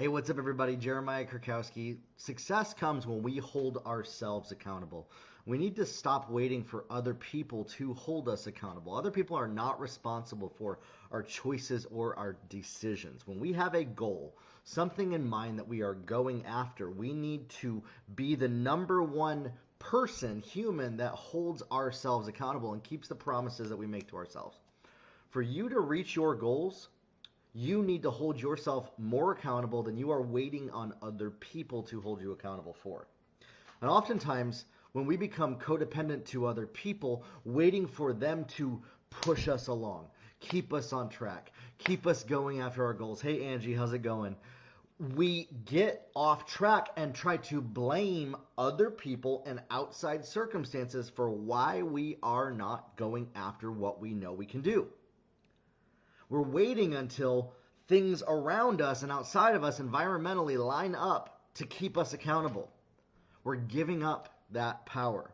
Hey, what's up, everybody? Jeremiah Kurkowski. Success comes when we hold ourselves accountable. We need to stop waiting for other people to hold us accountable. Other people are not responsible for our choices or our decisions. When we have a goal, something in mind that we are going after, we need to be the number one person, human, that holds ourselves accountable and keeps the promises that we make to ourselves. For you to reach your goals, you need to hold yourself more accountable than you are waiting on other people to hold you accountable for. And oftentimes, when we become codependent to other people, waiting for them to push us along, keep us on track, keep us going after our goals. Hey, Angie, how's it going? We get off track and try to blame other people and outside circumstances for why we are not going after what we know we can do. We're waiting until things around us and outside of us environmentally line up to keep us accountable. We're giving up that power.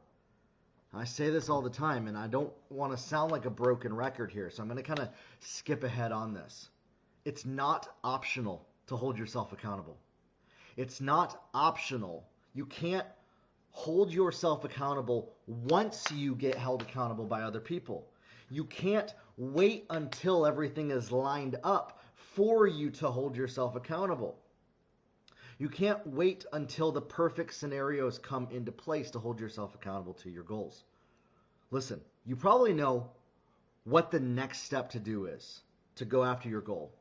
I say this all the time, and I don't want to sound like a broken record here, so I'm going to kind of skip ahead on this. It's not optional to hold yourself accountable. It's not optional. You can't hold yourself accountable once you get held accountable by other people. You can't wait until everything is lined up for you to hold yourself accountable. You can't wait until the perfect scenarios come into place to hold yourself accountable to your goals. Listen, you probably know what the next step to do is to go after your goal.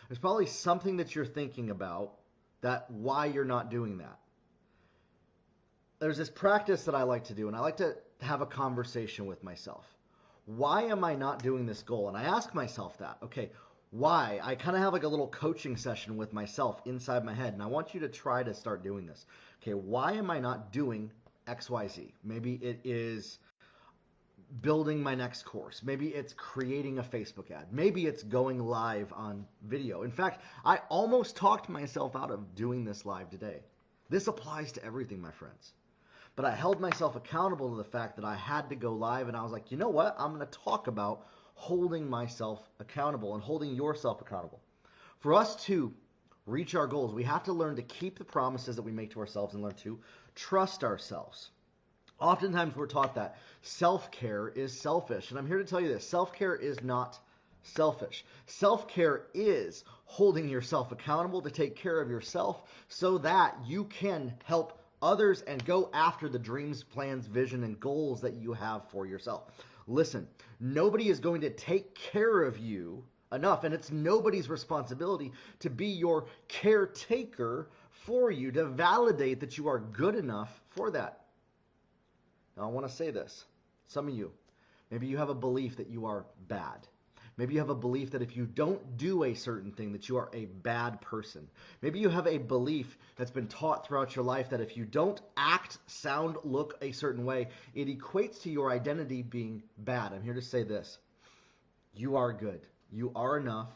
There's probably something that you're thinking about that why you're not doing that. There's this practice that I like to do, and I like to have a conversation with myself. Why am I not doing this goal? And I ask myself that. Okay, why? I kind of have like a little coaching session with myself inside my head, and I want you to try to start doing this. Okay, why am I not doing XYZ? Maybe it is building my next course. Maybe it's creating a Facebook ad. Maybe it's going live on video. In fact, I almost talked myself out of doing this live today. This applies to everything, my friends. But I held myself accountable to the fact that I had to go live, and I was like, you know what? I'm going to talk about holding myself accountable and holding yourself accountable. For us to reach our goals, we have to learn to keep the promises that we make to ourselves and learn to trust ourselves. Oftentimes we're taught that self-care is selfish, and I'm here to tell you this. Self-care is not selfish. Self-care is holding yourself accountable to take care of yourself so that you can help others and go after the dreams, plans, vision, and goals that you have for yourself. Listen, nobody is going to take care of you enough, and it's nobody's responsibility to be your caretaker for you, to validate that you are good enough for that. Now, I want to say this. Some of you, maybe you have a belief that you are bad. Maybe you have a belief that if you don't do a certain thing, that you are a bad person. Maybe you have a belief that's been taught throughout your life that if you don't act, sound, look a certain way, it equates to your identity being bad. I'm here to say this. You are good. You are enough.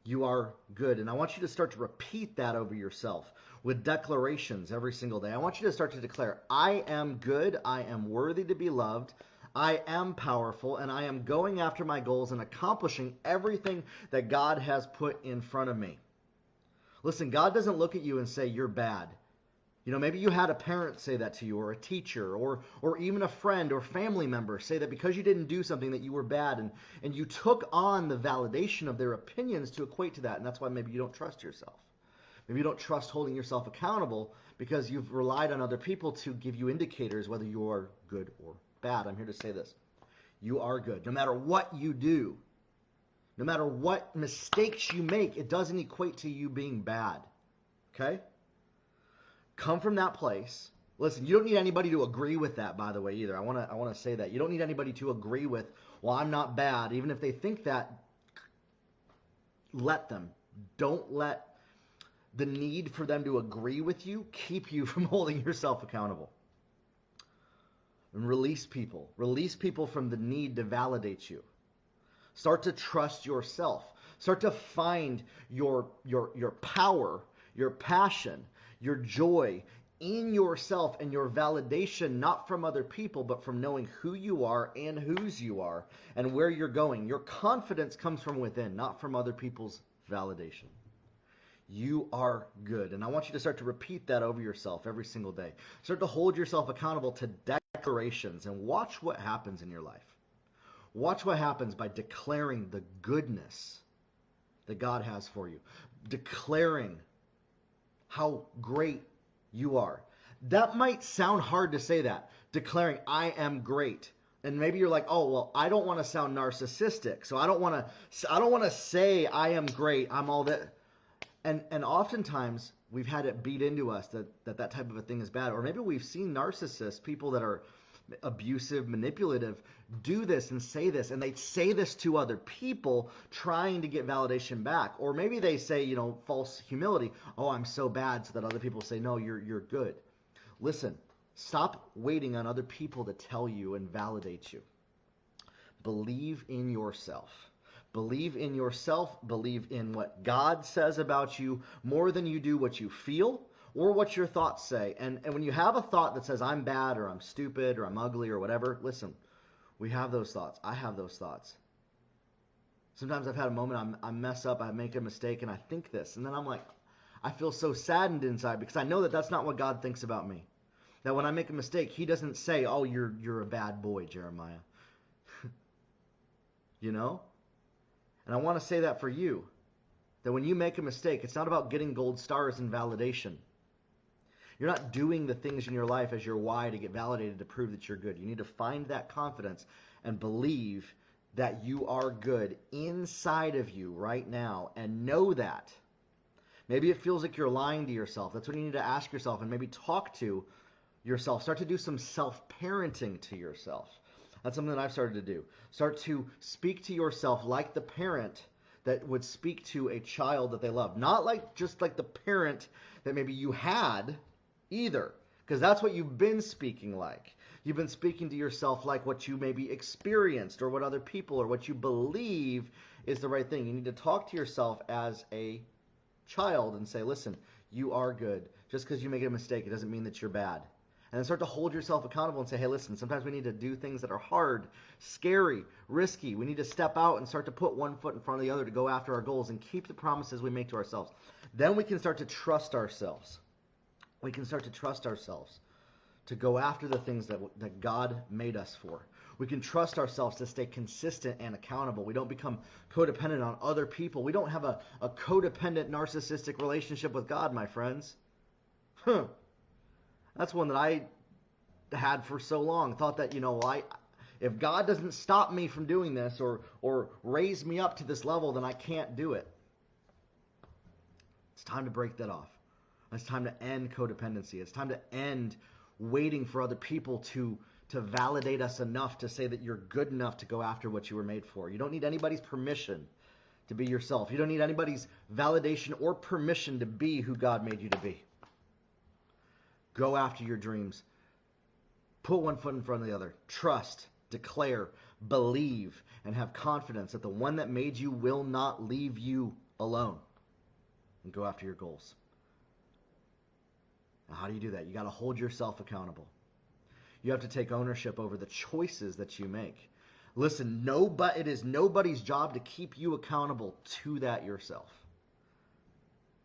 You are good. And I want you to start to repeat that over yourself with declarations every single day. I want you to start to declare, I am good. I am worthy to be loved. I am powerful, and I am going after my goals and accomplishing everything that God has put in front of me. Listen, God doesn't look at you and say you're bad. You know, maybe you had a parent say that to you, or a teacher, or even a friend or family member say that because you didn't do something that you were bad, and you took on the validation of their opinions to equate to that, and that's why maybe you don't trust yourself. Maybe you don't trust holding yourself accountable because you've relied on other people to give you indicators whether you are good or bad. I'm here to say this. You are good. No matter what you do, no matter what mistakes you make, it doesn't equate to you being bad. Okay? Come from that place. Listen, you don't need anybody to agree with that, by the way, either. I want to say that. You don't need anybody to agree with, well, I'm not bad. Even if they think that, let them. Don't let the need for them to agree with you keep you from holding yourself accountable. And release people. Release people from the need to validate you. Start to trust yourself. Start to find your power, your passion, your joy in yourself and your validation, not from other people, but from knowing who you are and whose you are and where you're going. Your confidence comes from within, not from other people's validation. You are good. And I want you to start to repeat that over yourself every single day. Start to hold yourself accountable to declarations and watch what happens in your life. Watch what happens by declaring the goodness that God has for you. Declaring how great you are. That might sound hard to say that. Declaring, I am great. And maybe you're like, oh, well, I don't want to sound narcissistic. So I don't want to say I am great. I'm all that. And oftentimes we've had it beat into us that type of a thing is bad. Or maybe we've seen narcissists, people that are abusive, manipulative, do this and say this. And they say this to other people trying to get validation back. Or maybe they say, false humility. Oh, I'm so bad, so that other people say, no, you're good. Listen, stop waiting on other people to tell you and validate you. Believe in yourself. Believe in yourself. Believe in what God says about you more than you do what you feel or what your thoughts say. And when you have a thought that says I'm bad or I'm stupid or I'm ugly or whatever, listen, we have those thoughts. I have those thoughts. Sometimes I've had a moment I mess up, I make a mistake, and I think this. And then I'm like, I feel so saddened inside because I know that that's not what God thinks about me. That when I make a mistake, he doesn't say, oh, you're a bad boy, Jeremiah. And I want to say that for you, that when you make a mistake, it's not about getting gold stars and validation. You're not doing the things in your life as your why to get validated to prove that you're good. You need to find that confidence and believe that you are good inside of you right now and know that. Maybe it feels like you're lying to yourself. That's what you need to ask yourself and maybe talk to yourself. Start to do some self-parenting to yourself. That's something that I've started to do. Start to speak to yourself like the parent that would speak to a child that they love. Not just like the parent that maybe you had either, because that's what you've been speaking like. You've been speaking to yourself like what you maybe experienced or what other people or what you believe is the right thing. You need to talk to yourself as a child and say, listen, you are good. Just because you make a mistake, it doesn't mean that you're bad. And then start to hold yourself accountable and say, hey, listen, sometimes we need to do things that are hard, scary, risky. We need to step out and start to put one foot in front of the other to go after our goals and keep the promises we make to ourselves. Then we can start to trust ourselves. We can start to trust ourselves to go after the things that God made us for. We can trust ourselves to stay consistent and accountable. We don't become codependent on other people. We don't have a codependent, narcissistic relationship with God, my friends. That's one that I had for so long. Thought that, if God doesn't stop me from doing this or raise me up to this level, then I can't do it. It's time to break that off. It's time to end codependency. It's time to end waiting for other people to validate us enough to say that you're good enough to go after what you were made for. You don't need anybody's permission to be yourself. You don't need anybody's validation or permission to be who God made you to be. Go after your dreams. Put one foot in front of the other. Trust, declare, believe, and have confidence that the one that made you will not leave you alone. And go after your goals. Now, how do you do that? You got to hold yourself accountable. You have to take ownership over the choices that you make. Listen, it is nobody's job to keep you accountable to that yourself.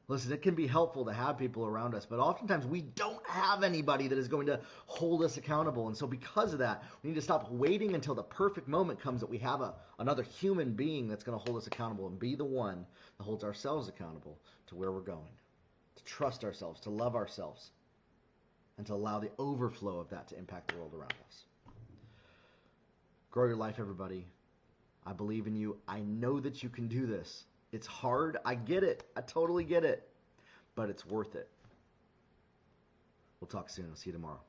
Listen, it can be helpful to have people around us, but oftentimes we don't have anybody that is going to hold us accountable. And so because of that, we need to stop waiting until the perfect moment comes that we have another human being that's going to hold us accountable and be the one that holds ourselves accountable to where we're going, to trust ourselves, to love ourselves, and to allow the overflow of that to impact the world around us. Grow your life, everybody. I believe in you. I know that you can do this. It's hard. I get it. I totally get it. But it's worth it. We'll talk soon. I'll see you tomorrow.